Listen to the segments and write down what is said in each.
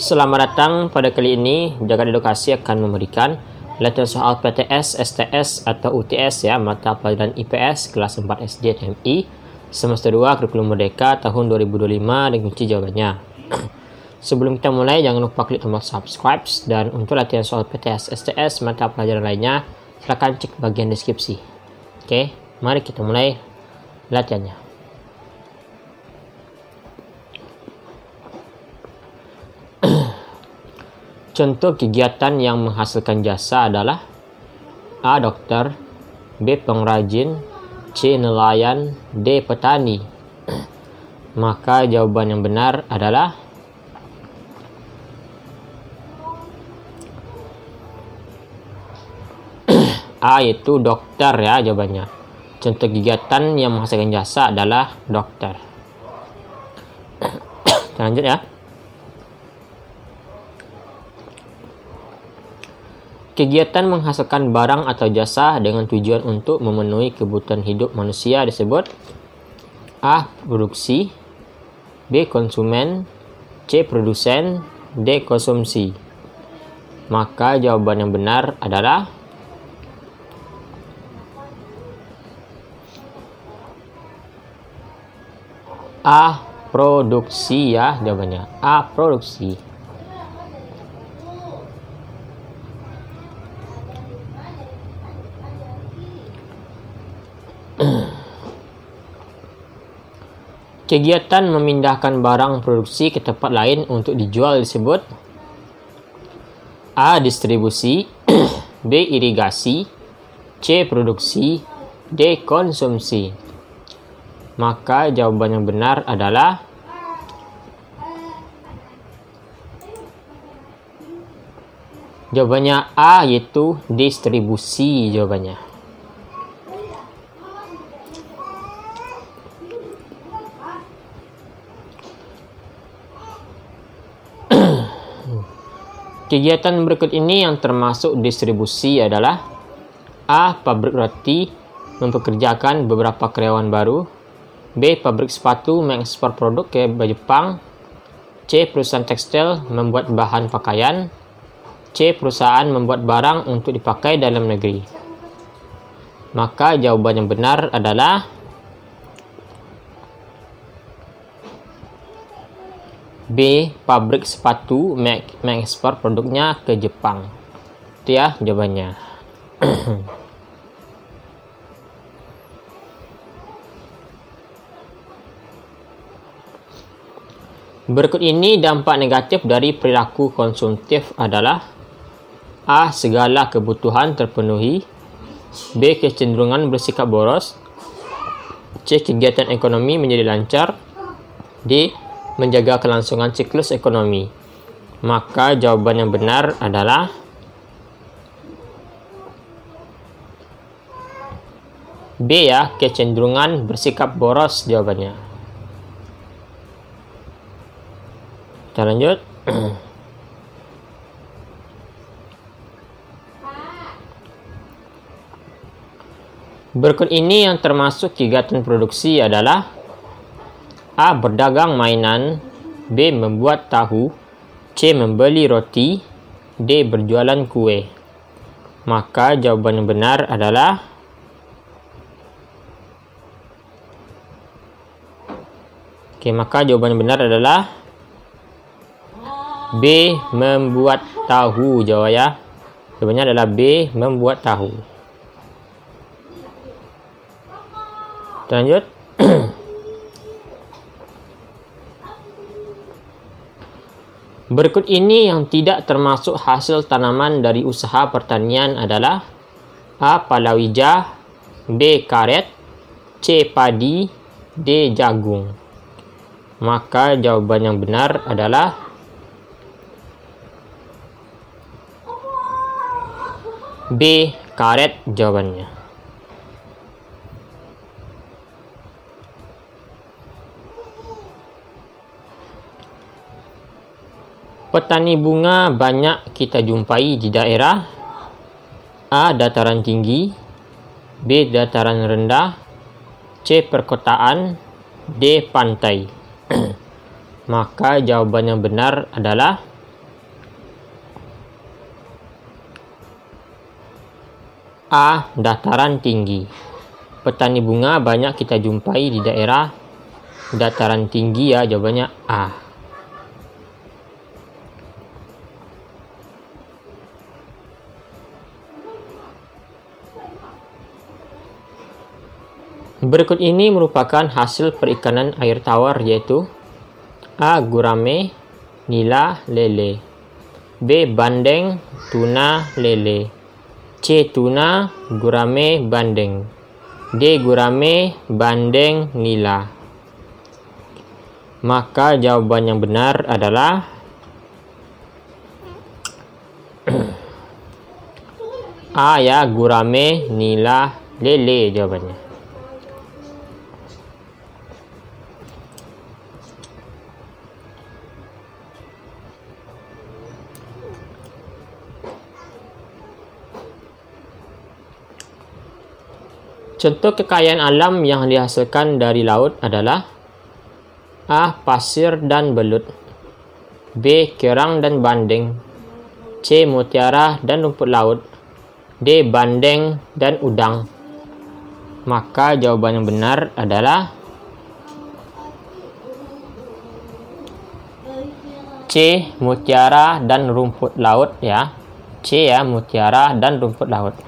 Selamat datang. Pada kali ini, Jagat Edukasi akan memberikan latihan soal PTS, STS atau UTS ya, mata pelajaran IPS kelas 4 SD TMI semester 2 kurikulum Merdeka tahun 2025 dan kunci jawabannya. Sebelum kita mulai, jangan lupa klik tombol subscribe, dan untuk latihan soal PTS, STS, mata pelajaran lainnya, silakan cek bagian deskripsi. Oke, mari kita mulai latihannya. Contoh kegiatan yang menghasilkan jasa adalah A. Dokter, B. Pengrajin, C. Nelayan, D. Petani. Maka jawaban yang benar adalah A, yaitu dokter ya jawabannya. Contoh kegiatan yang menghasilkan jasa adalah dokter. Kita lanjut ya. Kegiatan menghasilkan barang atau jasa dengan tujuan untuk memenuhi kebutuhan hidup manusia disebut A. Produksi, B. Konsumen, C. Produsen, D. Konsumsi. Maka jawaban yang benar adalah A. Produksi ya jawabannya. A. Produksi. Kegiatan memindahkan barang produksi ke tempat lain untuk dijual disebut A. Distribusi, B. Irigasi, C. Produksi, D. Konsumsi. Maka jawaban yang benar adalah jawabannya A, yaitu distribusi jawabannya. Kegiatan berikut ini yang termasuk distribusi adalah A. Pabrik roti mempekerjakan beberapa karyawan baru, B. Pabrik sepatu mengekspor produk ke Jepang, C. Perusahaan tekstil membuat bahan pakaian, C. Perusahaan membuat barang untuk dipakai dalam negeri. Maka jawaban yang benar adalah B. Pabrik sepatu mengekspor produknya ke Jepang. Itu ya jawabannya. Berikut ini dampak negatif dari perilaku konsumtif adalah A. Segala kebutuhan terpenuhi, B. Kecenderungan bersikap boros, C. Kegiatan ekonomi menjadi lancar, D. Menjaga kelangsungan siklus ekonomi. Maka jawaban yang benar adalah B ya, kecenderungan bersikap boros jawabannya. Kita lanjut. Berikut ini yang termasuk kegiatan produksi adalah A. Berdagang mainan, B. Membuat tahu, C. Membeli roti, D. Berjualan kue. Maka jawaban yang benar adalah maka jawaban yang benar adalah B. Membuat tahu jawab ya. Jawabannya adalah B. Membuat tahu. Kita lanjut. Berikut ini yang tidak termasuk hasil tanaman dari usaha pertanian adalah A. Palawija, B. Karet, C. Padi, D. Jagung. Maka jawaban yang benar adalah B. Karet jawabannya. Petani bunga banyak kita jumpai di daerah A. Dataran tinggi, B. Dataran rendah, C. Perkotaan, D. Pantai. Maka jawaban yang benar adalah A. Dataran tinggi. Petani bunga banyak kita jumpai di daerah dataran tinggi ya, jawabannya A. Berikut ini merupakan hasil perikanan air tawar, yaitu A. Gurame, nila, lele. B. Bandeng, tuna, lele. C. Tuna, gurame, bandeng. D. Gurame, bandeng, nila. Maka jawaban yang benar adalah A ya, gurame, nila, lele jawabannya. Contoh kekayaan alam yang dihasilkan dari laut adalah A. Pasir dan belut. B. Kerang dan bandeng. C. Mutiara dan rumput laut. D. Bandeng dan udang. Maka jawaban yang benar adalah C. Mutiara dan rumput laut ya. C ya, mutiara dan rumput laut.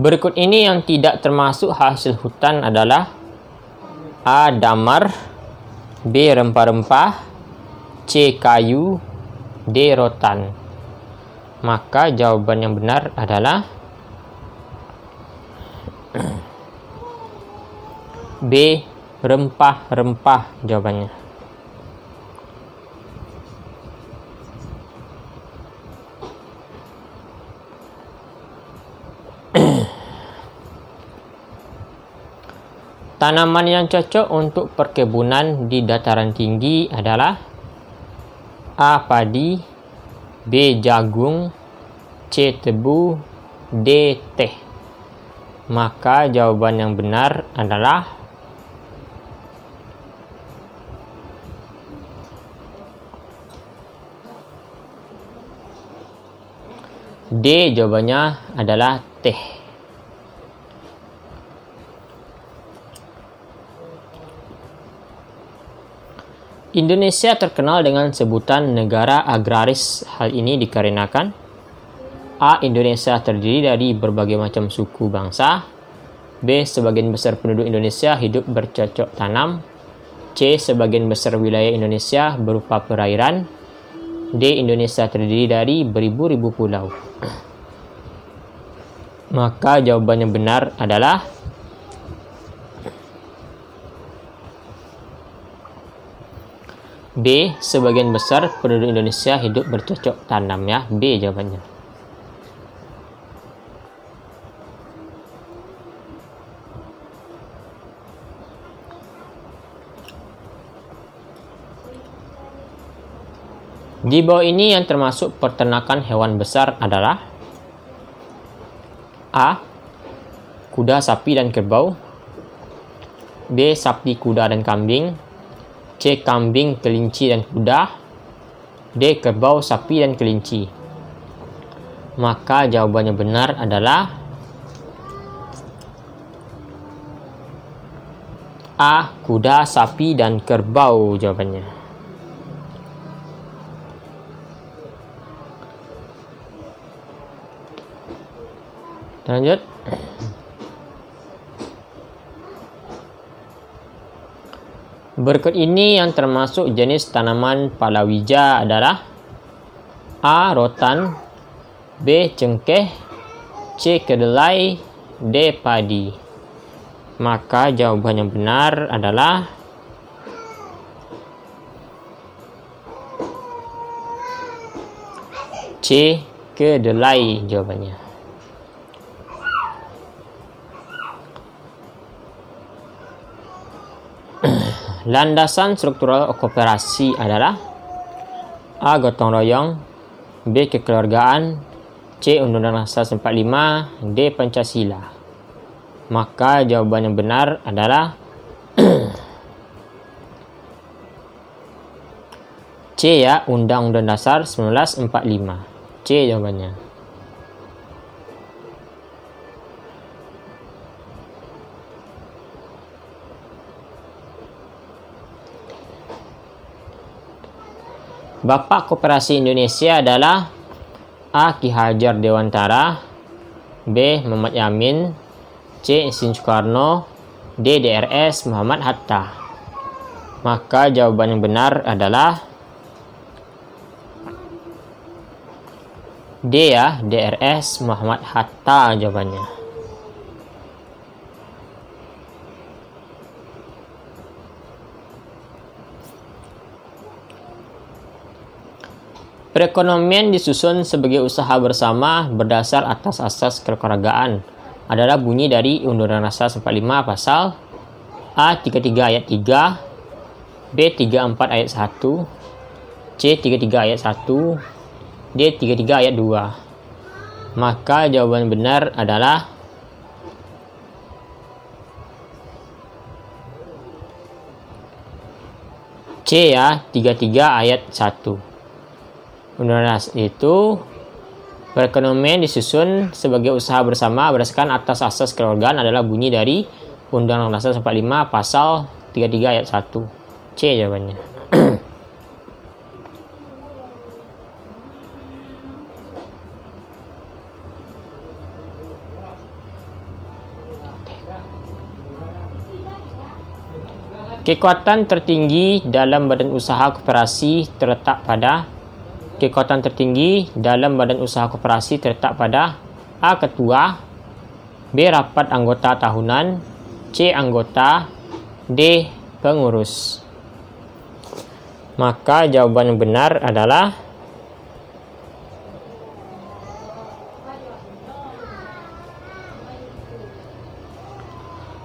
Berikut ini yang tidak termasuk hasil hutan adalah A. Damar, B. Rempah-rempah, C. Kayu, D. Rotan. Maka jawaban yang benar adalah B. Rempah-rempah jawabannya. Tanaman yang cocok untuk perkebunan di dataran tinggi adalah A. Padi, B. Jagung, C. Tebu, D. Teh. Maka jawaban yang benar adalah D. Jawabannya adalah teh. Indonesia terkenal dengan sebutan negara agraris. Hal ini dikarenakan A. Indonesia terdiri dari berbagai macam suku bangsa. B. Sebagian besar penduduk Indonesia hidup bercocok tanam. C. Sebagian besar wilayah Indonesia berupa perairan. D. Indonesia terdiri dari beribu-ribu pulau. Maka jawaban yang benar adalah B. Sebagian besar penduduk Indonesia hidup bercocok tanam ya. B jawabannya. Di bawah ini yang termasuk peternakan hewan besar adalah A. Kuda, sapi, dan kerbau. B. Sapi, kuda, dan kambing. C. Kambing, kelinci, dan kuda. D. Kerbau, sapi, dan kelinci. Maka jawabannya benar adalah A. Kuda, sapi, dan kerbau jawabannya. Lanjut. Berikut ini yang termasuk jenis tanaman palawija adalah A. Rotan, B. Cengkeh, C. Kedelai, D. Padi. Maka jawaban yang benar adalah C. Kedelai jawabannya. Landasan struktural koperasi adalah A. Gotong royong, B. Kekeluargaan, C. Undang-Undang Dasar 45, D. Pancasila. Maka jawaban yang benar adalah C ya, Undang-Undang Dasar 1945. C jawabannya. Bapak Koperasi Indonesia adalah A. Ki Hajar Dewantara, B. Muhammad Yamin, C. Insinyur Soekarno, D. DRS Muhammad Hatta. Maka jawaban yang benar adalah D ya, DRS Muhammad Hatta jawabannya. Perekonomian disusun sebagai usaha bersama berdasar atas asas kekeluargaan adalah bunyi dari Undang-Undang Dasar 45 pasal A 33 ayat 3, B 34 ayat 1, C 33 ayat 1, D 33 ayat 2. Maka jawaban benar adalah C ya, 33 ayat 1. Undang-undang itu perekonomian disusun sebagai usaha bersama berdasarkan atas asas kekeluargaan adalah bunyi dari Undang-Undang Dasar 45 pasal 33 ayat 1. C jawabannya. Kekuatan tertinggi dalam badan usaha koperasi terletak pada Kekuatan tertinggi dalam badan usaha koperasi terletak pada A. Ketua, B. Rapat anggota tahunan, C. Anggota, D. Pengurus. Maka jawaban yang benar adalah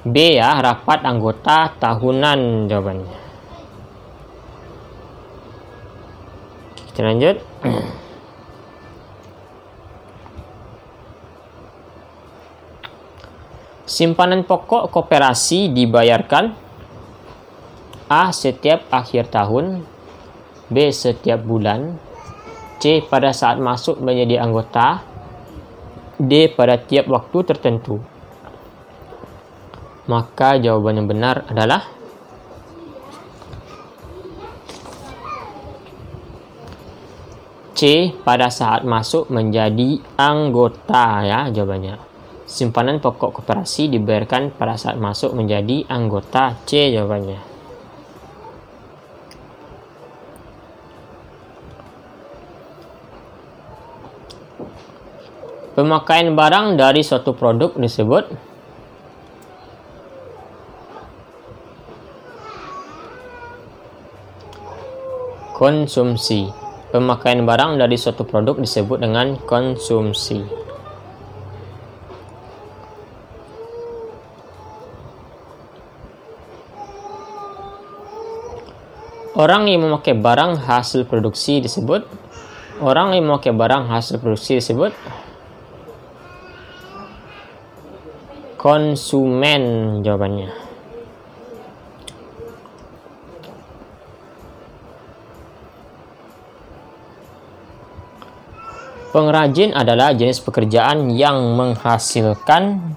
B ya, rapat anggota tahunan jawabannya. Kita lanjut. Simpanan pokok koperasi dibayarkan A. Setiap akhir tahun, B. Setiap bulan, C. Pada saat masuk menjadi anggota, D. Pada tiap waktu tertentu. Maka jawaban yang benar adalah C. Pada saat masuk menjadi anggota ya jawabannya. Simpanan pokok koperasi dibayarkan pada saat masuk menjadi anggota. C jawabannya. Pemakaian barang dari suatu produk disebut konsumsi. Pemakaian barang dari suatu produk disebut dengan konsumsi. Orang yang memakai barang hasil produksi disebut konsumen jawabannya. Pengrajin adalah jenis pekerjaan yang menghasilkan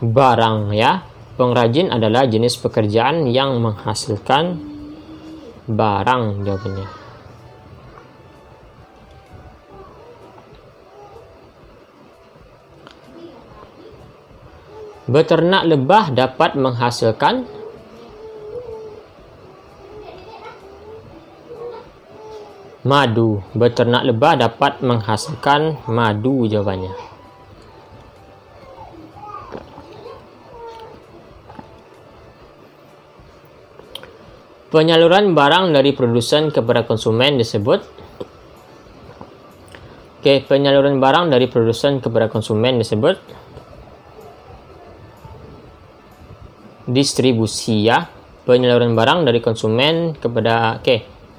barang ya. Pengrajin adalah jenis pekerjaan yang menghasilkan barang jawabannya. Beternak lebah dapat menghasilkan madu. Beternak lebah dapat menghasilkan madu jawabannya. Penyaluran barang dari produsen kepada konsumen disebut penyaluran barang dari produsen kepada konsumen disebut distribusi ya. Penyaluran barang dari konsumen kepada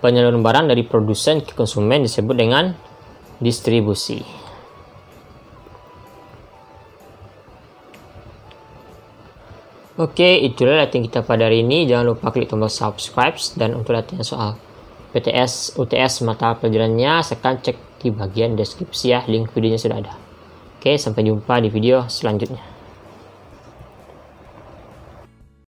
penyaluran barang dari produsen ke konsumen disebut dengan distribusi. Oke, itulah latihan kita pada hari ini. Jangan lupa klik tombol subscribe, dan untuk latihan soal PTS, UTS mata pelajarannya, silahkan cek di bagian deskripsi ya, link videonya sudah ada. Oke, sampai jumpa di video selanjutnya.